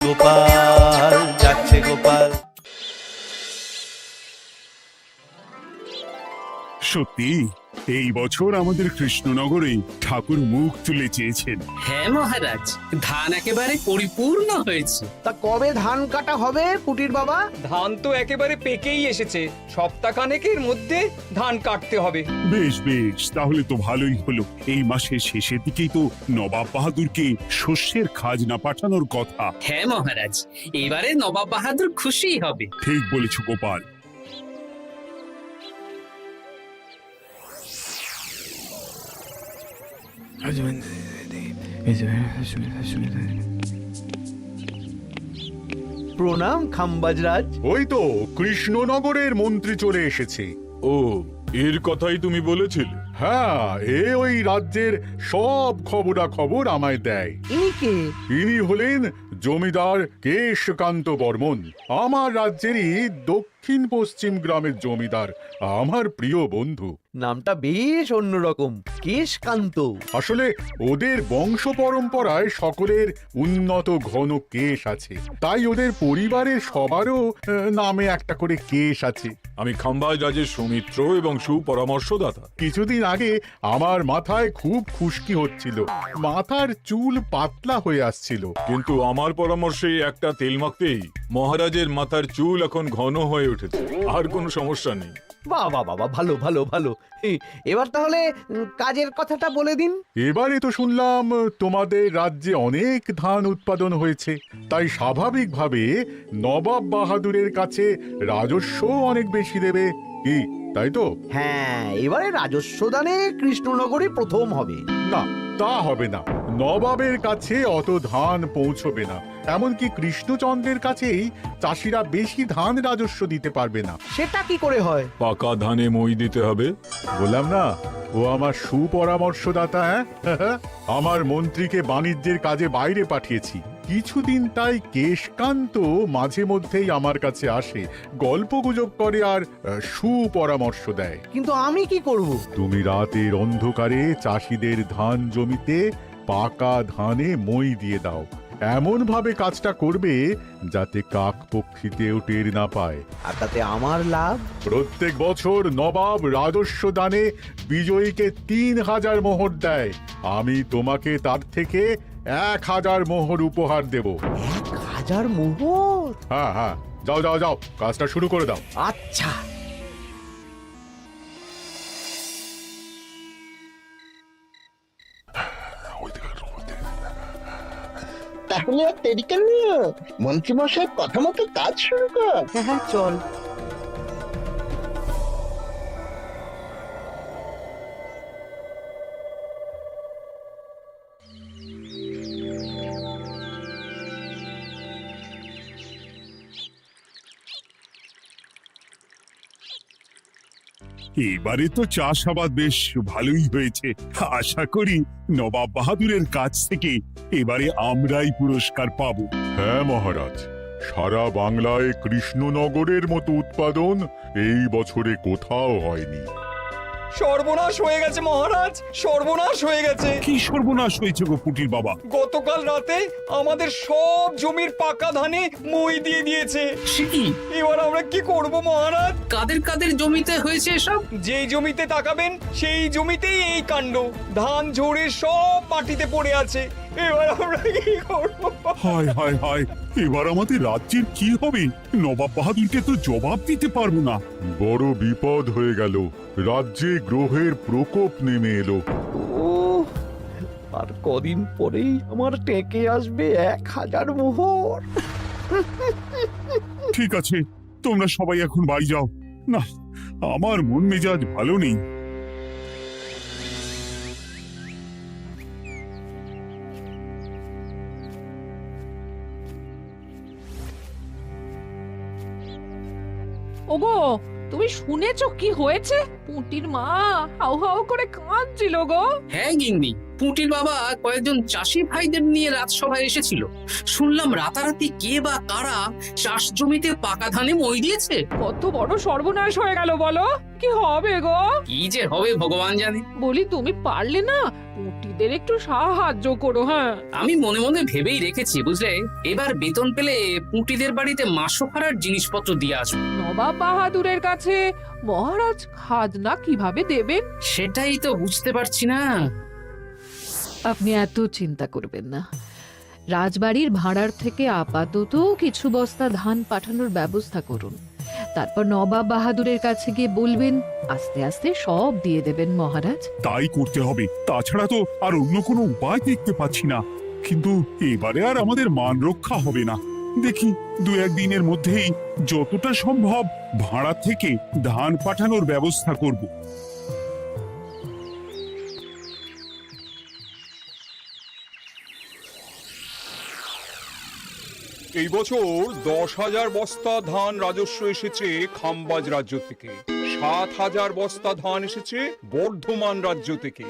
গোপাল যাচ্ছে গোপাল। সত্যি এই বছর আমাদের কৃষ্ণনগরে ঠাকুর মুখ তুলে চেয়েছেন। হ্যাঁ মহারাজ, ধান একেবারে পরিপূর্ণ হয়েছে। তা কবে ধান কাটা হবে পুটির বাবা? ধান তো একেবারে পেকেই এসেছে, সপ্তাহখানেকের মধ্যে ধান কাটতে হবে। বেশ বেশ, তাহলে তো ভালোই হলো। এই মাসের শেষের দিকেই তো নবাব বাহাদুরকে শস্যের খাজনা পাঠানোর কথা। হ্যাঁ মহারাজ, এবারে নবাব বাহাদুর খুশি হবে। ঠিক বলেছ গোপাল। প্রণাম খাম্বাজরাজ। ওই তো কৃষ্ণনগরের মন্ত্রী চলে এসেছে। ও, এর কথাই তুমি বলেছিলে? হ্যাঁ, ওই রাজ্যের সব খবরাখবর আমায় দেয়। ইনি কে? ইনি হলেন জমিদার কেশকান্ত বর্মন, আমার রাজ্যেরই দক্ষিণ পশ্চিম গ্রামের জমিদার, আমার প্রিয় বন্ধু। নামটা বেশ অন্যরকম, কেশকান্ত। আসলে ওদের বংশ পরম্পরায় সকলের উন্নত ঘন কেশ আছে, তাই ওদের পরিবারের সবারও নামে একটা করে কেশ আছে। আমি খাম্বাজ রাজের সৌমিত্র এবং সুপরামর্শদাতা। কিছুদিন আগে আমার মাথায় খুব খুশকি হচ্ছিল, মাথার চুল পাতলা হয়ে আসছিল। কিন্তু আমার পরামর্শে একটা তেল মাখতেই মহারাজের মাথার চুল এখন ঘন হয়ে উঠেছে, আর কোনো সমস্যা নেই। বাবা বাবা, ভালো ভালো ভালো। এবার তাহলে কাজের কথাটা বলে দিন। এবারে তো শুনলাম তোমাদের রাজ্যে অনেক ধান উৎপাদন হয়েছে, তাই স্বাভাবিকভাবে নবাব বাহাদুরের কাছে রাজস্ব অনেক বেশি দেবে, কি তাই তো? হ্যাঁ, এবারে রাজস্ব দানে কৃষ্ণনগরে প্রথম হবে। না, তা হবে না। নবাবের কাছে অত ধান পৌঁছবে না, এমনকি কৃষ্ণচন্দ্রের কাছেই চাষিরা বেশি ধান রাজস্ব দিতে পারবে না। সেটা কি করে হয়? পাকা ধানে মই দিতে হবে। বললাম না, ও আমার সুপরামর্শদাতা। হ্যাঁ, আমার মন্ত্রীকে বাণিজ্যের কাজে বাইরে পাঠিয়েছি কিছুদিন, তাই কেশকান্ত মাঝে মধ্যেই আমার কাছে আসে, গল্পগুজব করে আর সুপরামর্শ দেয়। কিন্তু আমি কি করব? তুমি রাতের অন্ধকারে চাষিদের ধান জমিতে পাকা ধানে মই দিয়ে দাও, এমন ভাবে কাজটা করবে যাতে কাকপক্ষীতেও টের না পায়। আর তাতে আমার লাভ? প্রত্যেক বছর নবাব রাজস্ব দানে বিজয়ীকে ৩,০০০ মোহর দেয়, আমি তোমাকে তার থেকে ১,০০০ মোহর উপহার দেব। ১,০০০ মোহর? হ্যাঁ হ্যাঁ, যাও যাও যাও, কাজটা শুরু করে দাও। আচ্ছা। তাহলে আর দেরি কেন? মন্ত্রীমশাইয়ের কথা মতো কাজ শুরু কর। হ্যাঁ হ্যাঁ, চল। এবারে তো চাষাবাদ বেশ ভালোই হয়েছে। আশা করি নবাব বাহাদুরের কাছ থেকে এবারে আমরাই পুরস্কার পাবো। হ্যাঁ মহারাজ, সারা বাংলায় কৃষ্ণনগরের মতো উৎপাদন এই বছরে কোথাও হয়নি। সর্বনাশ হয়ে গেছে মহারাজ, সর্বনাশ হয়ে গেছে। কি সর্বনাশ হয়েছে গো পুটির বাবা? গতকাল রাতে আমাদের সব জমির পাকা ধানে মই দিয়ে দিয়েছে। সে কি? এবার আমরা কি করব মহারাজ? কাদের কাদের জমিতে হয়েছে এসব? যেই জমিতে তাকাবেন সেই জমিতেই এই কাণ্ড, ধান ঝরে সব মাটিতে পড়ে আছে। এবার আমরা কি করব? হায় হায় হায়, এবার আমাদের রাজ্যের কি হবে? নবাব বাহাদুরকে তো জবাব দিতে পারবো না। বড় বিপদ হয়ে গেল, রাজ্যে গ্রহের প্রকোপ নেমে এলো। ও, আর কদিন পরেই আমার টেকে আসবে ১,০০০ মোহর। ঠিক আছে, তোমরা সবাই এখন বাড়ি যাও। না, আমার মন মেজাজ ভালো নেই। ওগো, তুমি শুনেছো কি হয়েছে? পুটির মা হাউ হাউ করে কাঁদছিল গো। হ্যাঁ গিন্নি, পুটির বাবা কয়েকজন চাষি ভাইদের নিয়ে রাজসভায় এসেছিল। শুনলাম রাতারাতি কে বা কারা চাষ জমিতে পাকা ধানে মই দিয়েছে। কত বড় সর্বনাশ হয়ে গেল বলো? কি হবে গো? কি যে হবে ভগবান জানে। বলি, তুমি পারলে না পুঁটিদের একটু সাহায্য করো। হ্যাঁ, আমি মনে মনে ভেবেই রেখেছি বুঝলে, এবার বেতন পেলে পুঁটিদের বাড়িতে মাসো ভাড়ার জিনিসপত্র দিয়ে আসবো। নবাব বাহাদুরের কাছে মহারাজ খাজনা কিভাবে দেবেন? সেটাই তো বুঝতে পারছি না। আপনি এত চিন্তা করবেন না। রাজবাড়ির ভাড়ার থেকে আপাতত কিছু বস্তা ধান পাঠানোর ব্যবস্থা করুন। তারপর নবাব বাহাদুরের কাছে গিয়ে বলবেন, আস্তে আস্তে সব দিয়ে দেবেন মহারাজ। তাই করতে হবে, তাছাড়া তো আর অন্য কোনো উপায় দেখতে পাচ্ছি না। কিন্তু এবারে আর আমাদের মান রক্ষা হবে না। দেখি দু একদিনের মধ্যেই যতটা সম্ভব ভাড়া থেকে ধান পাঠানোর ব্যবস্থা করব। এই বছর 10,000 বস্তা ধান রাজস্ব এসেছে খাম্বাজ রাজ্য থেকে, 7,000 বস্তা ধান এসেছে বর্ধমান রাজ্য থেকে,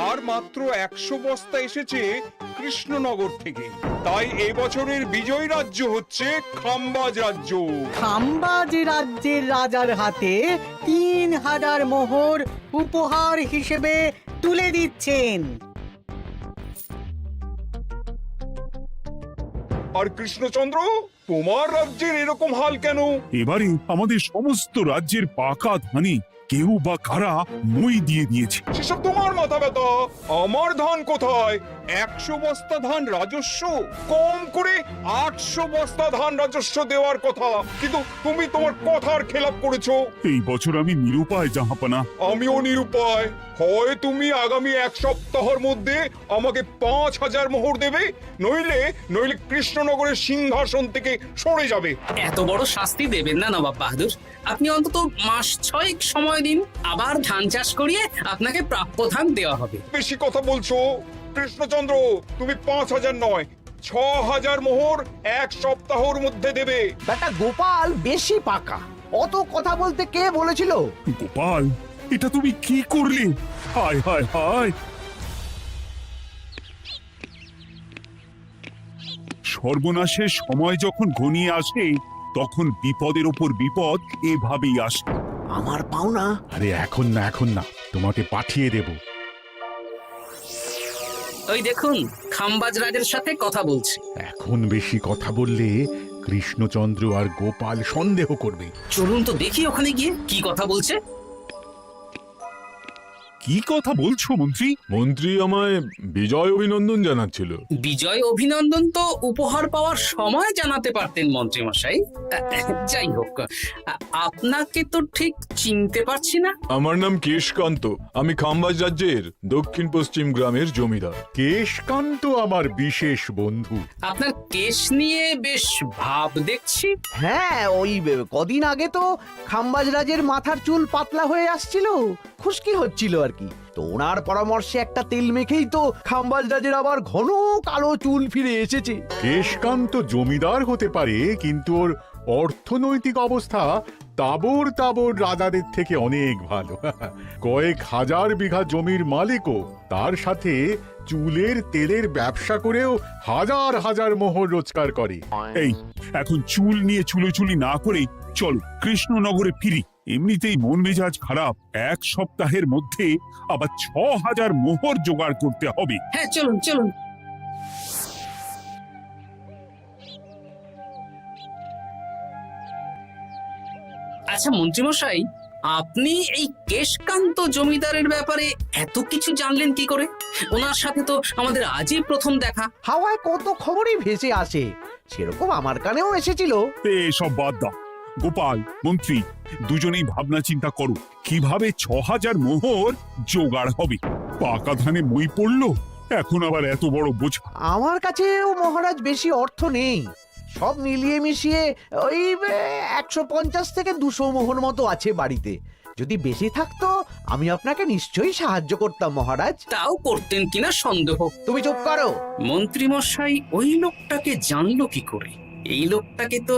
আর মাত্র 100 বস্তা এসেছে কৃষ্ণনগর থেকে। তাই এই বছরের বিজয়ী রাজ্য হচ্ছে খাম্বাজ রাজ্য। খাম্বাজ রাজ্যের রাজার হাতে 3,000 মোহর উপহার হিসেবে তুলে দিচ্ছেন। আর কৃষ্ণচন্দ্র, তোমার রাজ্যের এরকম হাল কেন? এবারে আমাদের সমস্ত রাজ্যের পাকা ধানে কেউ বা কারা মই দিয়ে দিয়েছে। সেসব তোমার মাথা ব্যথা। আমার ধান কোথায়? 100 বস্তা ধান রাজস্ব, কম করে 800 বস্তা ধান রাজস্ব দেওয়ার কথা, কিন্তু তুমি তোমার কথার খেলাপ করেছো। এই বছর আমি নিরুপায় জাহাপানা। আমিও নিরুপায়। হয় তুমি আগামী 1 সপ্তাহের মধ্যে আমাকে 5,000 মোহর দেবে, নইলে নইলে কৃষ্ণনগরের সিংহাসন থেকে সরে যাবে। এত বড় শাস্তি দেবেন না নবাব বাহাদুর, আপনি অন্তত মাস 6 সময় দিন, আবার ধান চাষ করিয়ে আপনাকে প্রাপ্য ধান দেওয়া হবে। বেশি কথা বলছো কৃষ্ণচন্দ্র, তুমি 5,000 নয় 6,000 মোহর 1 সপ্তাহের মধ্যে দেবে। বেটা গোপাল বেশি পাকা, অত কথা বলতে কে বলেছিল? গোপাল, এটা তুমি কি করলে? হায় হায় হায়! সর্বনাশের সময় যখন ঘনিয়ে আসে তখন বিপদের ওপর বিপদ এভাবেই আসে। আমার পাওনা। আরে এখন না, এখন না, তোমাকে পাঠিয়ে দেব। ওই দেখুন, খাম্বাজ রাজের সাথে কথা বলছে। এখন বেশি কথা বললে কৃষ্ণচন্দ্র আর গোপাল সন্দেহ করবে। চলুন তো দেখি ওখানে গিয়ে কি কথা বলছে। কি কথা বলছো মন্ত্রী? মন্ত্রী আমায় বিজয় অভিনন্দন জানাচ্ছিল। বিজয় অভিনন্দন তো উপহার পাওয়ার সময় জানাতে পারতেন মন্ত্রী মশাই। যাই হোক, আপনাকে তো ঠিক চিনতে পারছি না। আমার নাম কেশকান্ত, আমি খাম্বাজ রাজ্যের দক্ষিণ পশ্চিম গ্রামের জমিদার। কেশকান্ত আমার বিশেষ বন্ধু। আপনার কেশ নিয়ে বেশ ভাব দেখছি। হ্যাঁ, ওই কদিন আগে তো খাম্বাজ রাজের মাথার চুল পাতলা হয়ে আসছিল, খুশকি হচ্ছিল আর কি। তো ওনার পরামর্শে একটা তেল মেখেই তো খাম্বাজ রাজের আবার ঘন কালো চুল ফিরে এসেছে। কেশকান্ত জমিদার হতে পারে, কিন্তু ওর অর্থনৈতিক অবস্থা তাবর তাবর রাজাদের থেকে অনেক ভালো। কয়েক হাজার বিঘা জমির মালিকও, তার সাথে চুলের তেলের ব্যবসা করেও হাজার হাজার মোহর রোজগার করে। এই, এখন চুল নিয়ে চুলোচুলি না করে চলো কৃষ্ণনগরে ফিরি। এমনিতেই মন মেজাজ খারাপ, 1 সপ্তাহের মধ্যে আবার 6,000 মোহর জোগাড় করতে হবে। হ্যাঁ, চলুন চলুন। আচ্ছা মন্ত্রীমশাই, আপনি এই কেশকান্ত জমিদারের ব্যাপারে এত কিছু জানলেন কি করে? ওনার সাথে তো আমাদের আজই প্রথম দেখা। হাওয়ায় কত খবরই ভেসে আসে, সেরকম আমার কানেও এসেছিল। সব বাদ দাও। গোপাল, মন্ত্রী, দুজনেই ভাবনা চিন্তা করো কিভাবে 6,000 মোহর জোগাড় হবে। পাকা ধানে মই পড়লো, এখন আবার এত বড় বোঝা। আমার কাছেও মহারাজ বেশি অর্থ নেই, সব মিলিয়ে মিশিয়ে ওই 150 থেকে 200 মোহর মতো আছে বাড়িতে। যদি বেশি থাকতো আমি আপনাকে নিশ্চয়ই সাহায্য করতাম মহারাজ। তাও করতেন কিনা সন্দেহ। তুমি চুপ করো। মন্ত্রী মশাই ওই লোকটাকে জানলো কি করে? এই লোকটাকে তো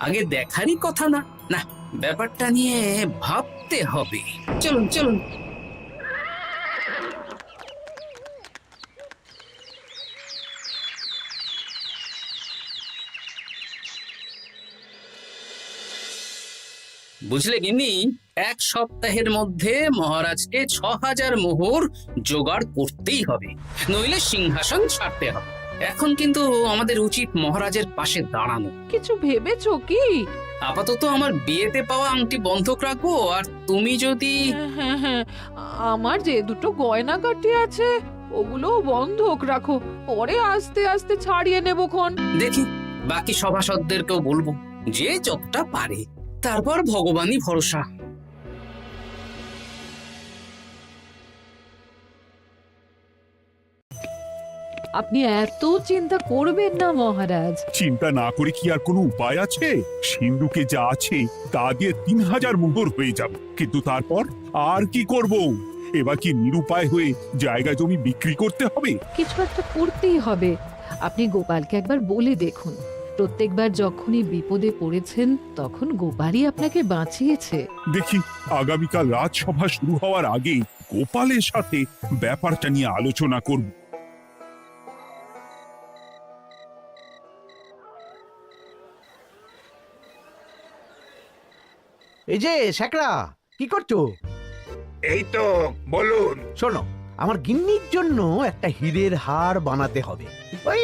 আগে দেখারই কথা না। না, ব্যাপারটা নিয়ে ভাবতে হবে। চলুন চলুন। বুঝলে গিন্নি, 1 সপ্তাহের মধ্যে মহারাজকে 6000 মোহর জোগাড় করতেই হবে, নইলে সিংহাসন ছাড়তে হবে। এখন কিন্তু আমাদের উচিত মহারাজের পাশে দাঁড়ানো। কিছু ভেবেছো কি? আপাতত আমার বিয়েতে পাওয়া আংটি বন্ধক রাখবো, আর তুমি যদি হ্যাঁ হ্যাঁ, আমার যে দুটো গয়নাগাটি আছে ওগুলো বন্ধক রাখো, পরে আস্তে আস্তে ছাড়িয়ে নেবো খন। দেখি বাকি সভাসদদেরকেও বলবো, যে যতটা পারে, তারপর ভগবানই ভরসা। আপনি এত চিন্তা করবেন না মহারাজ। চিন্তা না করে কি আর কোনো উপায় আছে? সিন্ধুকে যা আছে তা দিয়ে 3000 মোহর হয়ে যাবে, কিন্তু তারপর আর কি করব? এবার কি নিরুপায় হয়ে জায়গা জমি বিক্রি করতে হবে? কিছু একটা করতেই হবে। আপনি গোপালকে একবার বলে দেখুন, প্রত্যেকবার যখনই বিপদে পড়েছেন তখন গোপালই আপনাকে বাঁচিয়েছে। দেখি আগামীকাল রাজসভা শুরু হওয়ার আগে গোপালের সাথে ব্যাপারটা নিয়ে আলোচনা করব। এই যে শ্যাকরা, কি করছো? এই তো, বলুন। শোনো, আমার গিন্নির জন্য একটা হীরের হার বানাতে হবে, ওই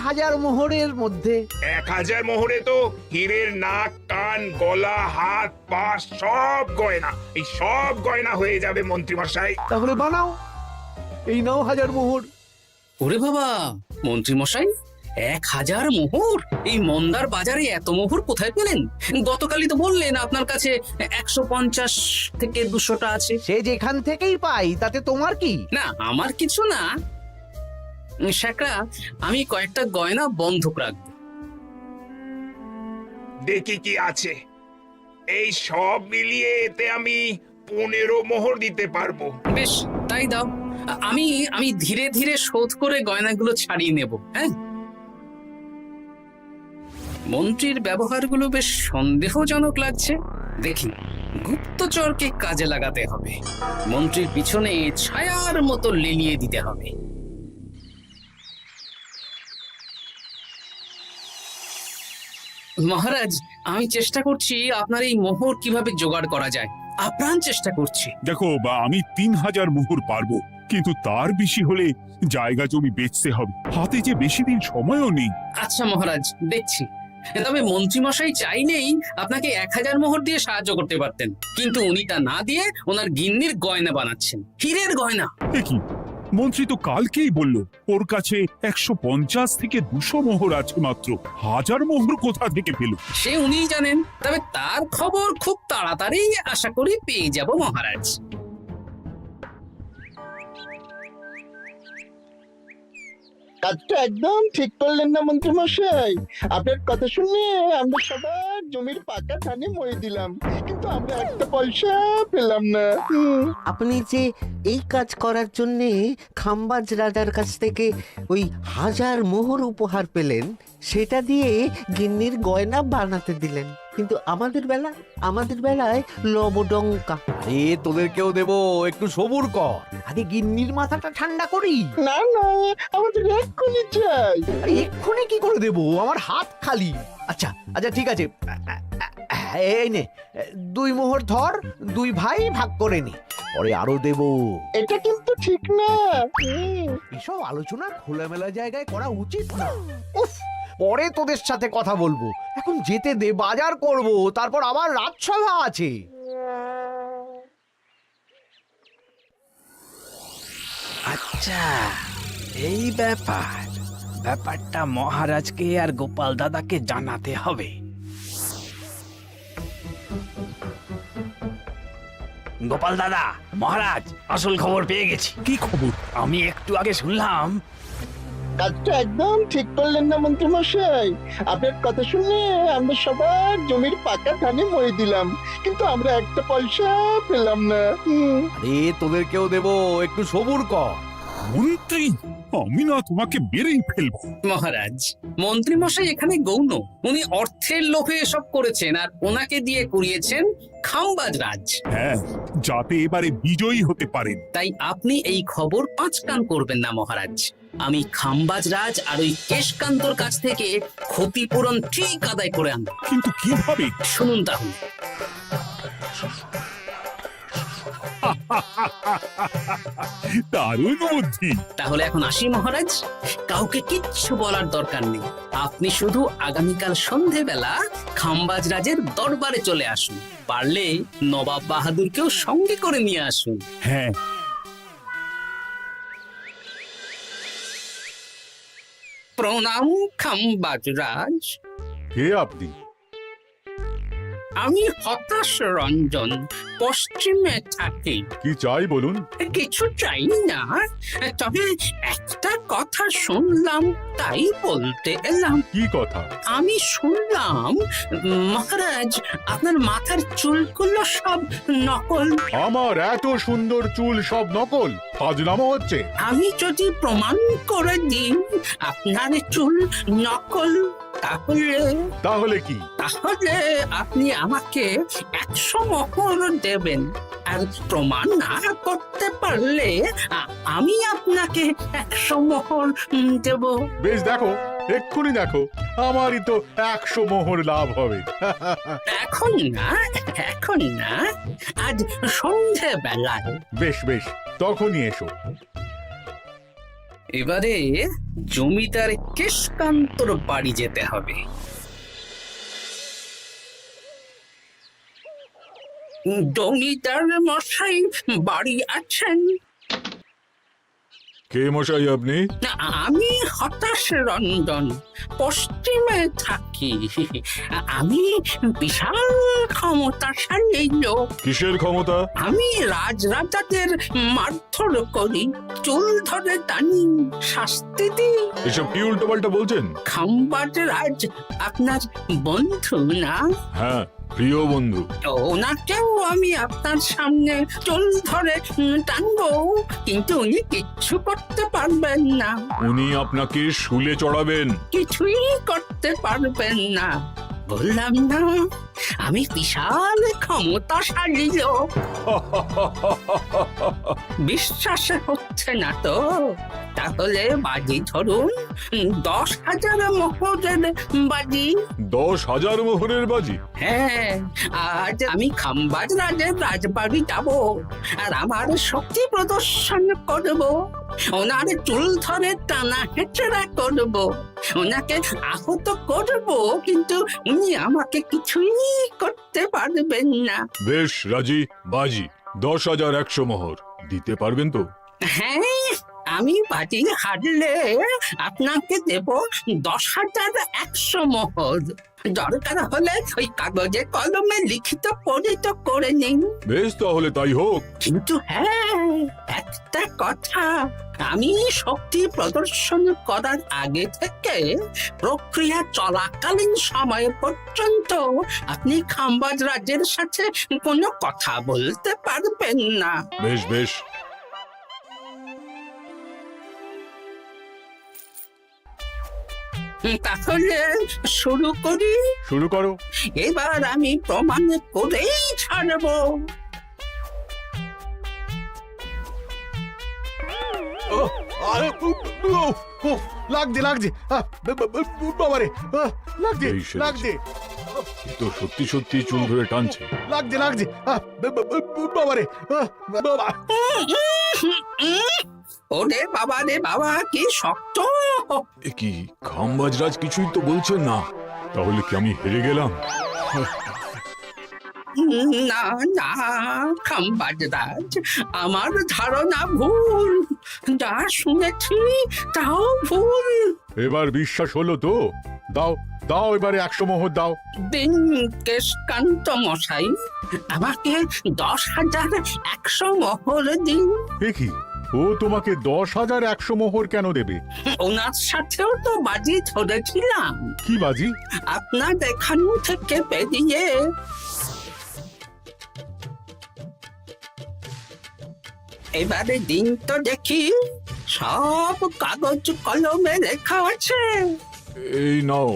1000 মোহরের মধ্যে। 1000 মোহরে তো হীরের নাক, কান, গলা, হাত, পা সব গয়না, এই সব গয়না হয়ে যাবে মন্ত্রীমশাই। তাহলে বানাও, এই নাও 1000 মোহর। ওরে বাবা, মন্ত্রী মশাই, 1000 মোহর! এই মন্দার বাজারে এত মোহর কোথায় পেলেন? গতকালই তো বললেন আপনার কাছে 150 থেকে 200টা আছে। সে যেখান থেকেই পাই তাতে তোমার কি? না, আমার কিছু না। শ্যাকরা, আমি কয়েকটা গয়না বন্ধক রাখবো। দেখি কি আছে। এই সব মিলিয়ে এতে আমি 15 মোহর দিতে পারবো। বেশ, তাই দাও। আমি আমি ধীরে ধীরে শোধ করে গয়নাগুলো ছাড়িয়ে নেব। হ্যাঁ, মন্ত্রীর ব্যবহারগুলো বেশ সন্দেহজনক লাগছে। দেখি, গুপ্তচরকে কাজে লাগাতে হবে, মন্ত্রীর পিছনে ছায়ার মতো লেলিয়ে দিতে হবে। মহারাজ, আমি চেষ্টা করছি আপনার এই মোহর কিভাবে জোগাড় করা যায়, আপ্রাণ চেষ্টা করছি। দেখো বা, আমি 3000 মোহর পারবো, কিন্তু তার বেশি হলে জায়গা জমি বেচতে হবে, হাতে যে বেশি দিন সময়ও নেই। আচ্ছা মহারাজ, দেখছি। তবে মন্ত্রীমশাই চাইলেই আপনাকে 1000 মোহর দিয়ে সাহায্য করতে পারতেন, কিন্তু উনি তা না দিয়ে ওনার গিন্নির গয়না বানাচ্ছেন, হীরের গয়না। কি মন্ত্রী তো কালকেই বলল ওর কাছে 150 থেকে 200 মোহর আছে মাত্র, 1000 মোহর কোথা থেকে পেল? সে উনিই জানেন, তবে তার খবর খুব তাড়াতাড়ি আশা করি পেয়ে যাব মহারাজ। কাজটা একদম ঠিক করলেন না মন্ত্রী মশাই? আপনার কথা শুনে আমরা সবার জমির পাকা ধানে মই দিলাম, কিন্তু আমরা একটা পয়সা পেলাম না। আপনি যে এই কাজ করার জন্য খাম্বাজ রাজার কাছ থেকে ওই 1000 মোহর উপহার পেলেন, সেটা দিয়ে গিন্নির গয়না বানাতে দিলেন, কিন্তু আমাদের বেলায় লবডঙ্কা। তোদেরকেও দেবো, একটু সবুর কর, আগে গিন্নির মাথাটা ঠান্ডা করি। না না, আমাদের এক্ষুনি চাই। আরে এক্ষুনি কি করে দেবো, আমার হাত খালি। আচ্ছা আচ্ছা, ঠিক আছে, এই নে 2 মোহর ধর, 2 ভাই ভাগ করে নি, পরে আরো দেবো। এটা কিন্তু ঠিক না। এসব আলোচনা খোলামেলা জায়গায় করা উচিত না। উফ, পরে তোদের সাথে কথা বলবো, এখন যেতে দে, বাজার করব, তারপর আবার রাজসভা আছে। আচ্ছা, এই ব্যাপারটা মহারাজকে আর গোপাল দাদাকে জানাতে হবে। গোপাল দাদা, মহারাজ আসল খবর পেয়ে গেছি। কি খবর? আমি একটু আগে শুনলাম। কাজটা একদম ঠিক করলেন না মন্ত্রী মশাই? আপনার কথা শুনে আমরা সবার জমির পাকা ধানে মই দিলাম, কিন্তু আমরা একটা পয়সা পেলাম না। আরে তোদেরকেও দেবো, একটু সবুর কর। মন্ত্রী, আমি না তোমাকে বেরেই ফেলবো। মহারাজ, মন্ত্রী মশাই এখানে গৌণ, উনি অর্থের লোভে এসব করেছেন, আর ওনাকে দিয়ে করিয়েছেন খাম্বাজ রাজ। হ্যাঁ, যাতে এবারে বিজয়ী হতে পারেন। তাই আপনি এই খবর 5 কান করবেন না মহারাজ। আমি খাম্বাজ রাজ আর ওই কেশকান্তর কাছ থেকে ক্ষতিপূরণ ঠিক আদায় করে আনব। কিন্তু কিভাবে? শুনুন তাহলে। দারুণ বুদ্ধি। তাহলে এখন আসি মহারাজ, কাউকে কিচ্ছু বলার দরকার নেই। আপনি শুধু আগামীকাল সন্ধেবেলা খাম্বাজ রাজের দরবারে চলে আসুন, পারলে নবাব বাহাদুরকেও সঙ্গে করে নিয়ে আসুন। হ্যাঁ, প্রণাম খাম্বাজ রাজ, কে আপনি? আমি হতাশ রঞ্জন, পশ্চিমে থাকি। কি চাই বলুন? কিছু চাই না, তবে একটা কথা শুনলাম তাই বলতে এলাম। কি কথা? আমি শুনলাম মহারাজ আপনার মাথার চুলগুলো সব নকল। আমার এত সুন্দর চুল সব নকল? ফাজলামো হচ্ছে। আমি যদি প্রমাণ করে দিই আপনার চুল নকল, তাহলে কি? তাহলে আপনি আমাকে 100 মোহর দেবেন, আর প্রমাণ না করতে পারলে আমি আপনাকে 100 মোহর দেব। বেশ, দেখো, এক্ষুনি দেখো, আমারই তো 100 মোহর লাভ হবে। এখন না, এখন না, আজ সন্ধেবেলায়। বেশ বেশ, তখনই এসো। এবারে জমিদার কেশকান্তর বাড়ি যেতে হবে। জমিদার মশাই বাড়ি আছেন? কে মশাই আপনি? আমি হতাশ রঞ্জন, পশ্চিমে থাকি। আমি বিশাল ক্ষমতাশালী লোক। কিসের ক্ষমতা? আমি রাজরাজাদের মারধর করি, চুল ধরে টানি, শাস্তি দিই। এসব কি উল্টো পাল্টা বলছেন? খাম্বাজ রাজ আপনার বন্ধু না? হ্যাঁ, প্রিয় বন্ধু। ওনাকেও আমি আপনার সামনে চুল ধরে টানবো, কিন্তু উনি কিচ্ছু করতে পারবেন না। উনি আপনাকে শুলে চড়াবেন। কিছুই করতে পারবেন না, বললাম না আমি বিশাল ক্ষমতাশালী লোক। বিশ্বাস হচ্ছে না তো? তাহলে বাজি ধরুন, 10,000 মোহরের বাজি। 10,000 মোহরের বাজি? হ্যাঁ, আজ আমি খাম্বাজ রাজের রাজবাড়ি যাব, আর আমার শক্তি প্রদর্শন করব। ওনার চুল ধরে টানা হেঁচড়া করব, ওনাকে আহত করব, কিন্তু উনি আমাকে কিছুই করতে পারবেন না। বেশ, রাজি, বাজি। 10,100 মোহর দিতে পারবেন তো? হ্যাঁ, আমি বাজি হারলে আপনাকে দেব 10,100 মোহর। দরকার হলে ওই কাগজে কলমে লিখিত পরিত করে নিন। বেশ, তাহলে তাই হোক। কিন্তু হ্যাঁ, একটা কথা, আমি শক্তি প্রদর্শন করার আগে থেকে প্রক্রিয়া চলাকালীন সময় পর্যন্ত আপনি খাম্বাজ রাজের সাথে কোনো কথা বলতে পারবেন না। বেশ বেশ। তাহলে শুরু করি। শুরু করো। এবার আমি প্রমাণ করেই ছাড়বো। লাগছে লাগছে, বাবারে, লাগছে এই সেরেছে। লাগছে, এ তো সত্যি সত্যি চুল ধরে টানছে। লাগছে লাগছে, বাবারে, বাবা। ওরে বাবা রে বাবা, কি শক্ত! এ কি, খাম্বাজরাজ কিছুই তো বলছেন না? তাহলে কি আমি হেরে গেলাম? না না খাম্বাজ রাজ, আমার ধারণা ভুল, যা শুনেছি তাও ভুল। এবার বিশ্বাস হলো তো? দাও দাও, এবারে 100 মোহর দাও। দিন কেশকান্ত মশাই, আমাকে 10,100 মোহর দিন। এ কি, ও তোমাকে 10,100 মোহর কেন দেবে? ওনার সাথেও তো বাজি ধরেছিলাম। কি বাজি? আপনার এখান থেকে বেরিয়ে এবারে দিন তো দেখি, সব কাগজ কলমে লেখা আছে। এই নাও।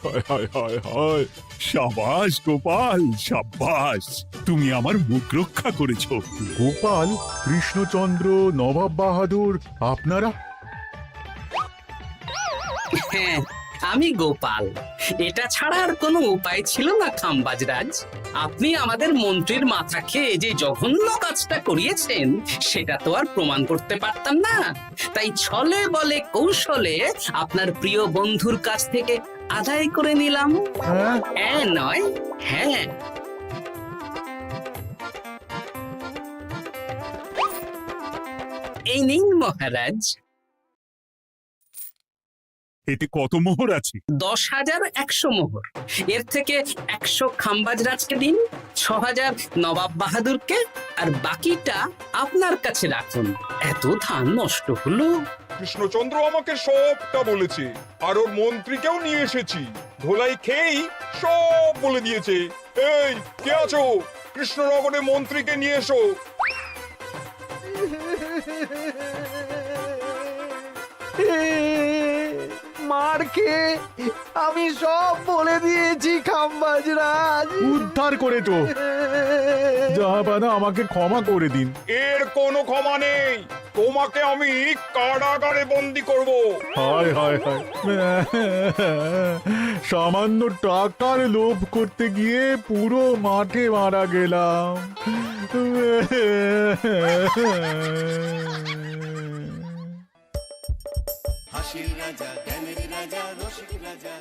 হায় হায় হায় হায়। সাবাস গোপাল, সাবাস, তুমি আমার মুখ রক্ষা করেছো। গোপাল, কৃষ্ণচন্দ্র, নবাব বাহাদুর, আপনারা? হ্যাঁ, আমি গোপাল, এটা ছাড়া আর কোনো উপায় ছিল না খাম্বাজরাজ। আপনি আমাদের মন্ত্রীর মাথা খেয়ে যে জঘন্য কাজটা করিয়েছেন সেটা তো আর প্রমাণ করতে পারতাম না, তাই ছলে বলে কৌশলে আপনার প্রিয় বন্ধুর কাছ থেকে আদায় করে নিলাম। হ্যাঁ নয়, হ্যাঁ। এই নিন মহারাজ। এতে কত মোহর আছে? 10,100 মোহর। এর থেকে 100 খাম্বাজরাজকে দিন, 6,000 নবাব বাহাদুরকে, আর বাকিটা আপনার কাছে রাখুন। এত ধান নষ্ট হলো। কৃষ্ণচন্দ্র আমাকে সবটা বলেছে, আর ওর মন্ত্রীকেও নিয়ে এসেছি। ধোলাই খেয়েই সব বলে দিয়েছে। এই কে আছো? কৃষ্ণনগরে মন্ত্রীকে নিয়ে এসো। মার খেয়ে আমি সব বলে দিয়েছি খাম্বাজরাজ। উদ্ধার করে তো জাহাপানা, আমাকে ক্ষমা করে দিন। এর কোনো ক্ষমা নেই, তোমাকে আমি কারাগারে বন্দি করব। হায় হায় হায়, সামান্য টাকার লোভ করতে গিয়ে পুরো মাঠে মারা গেলাম। হাসির রাজা, জ্ঞানের রাজা, রসিক রাজা।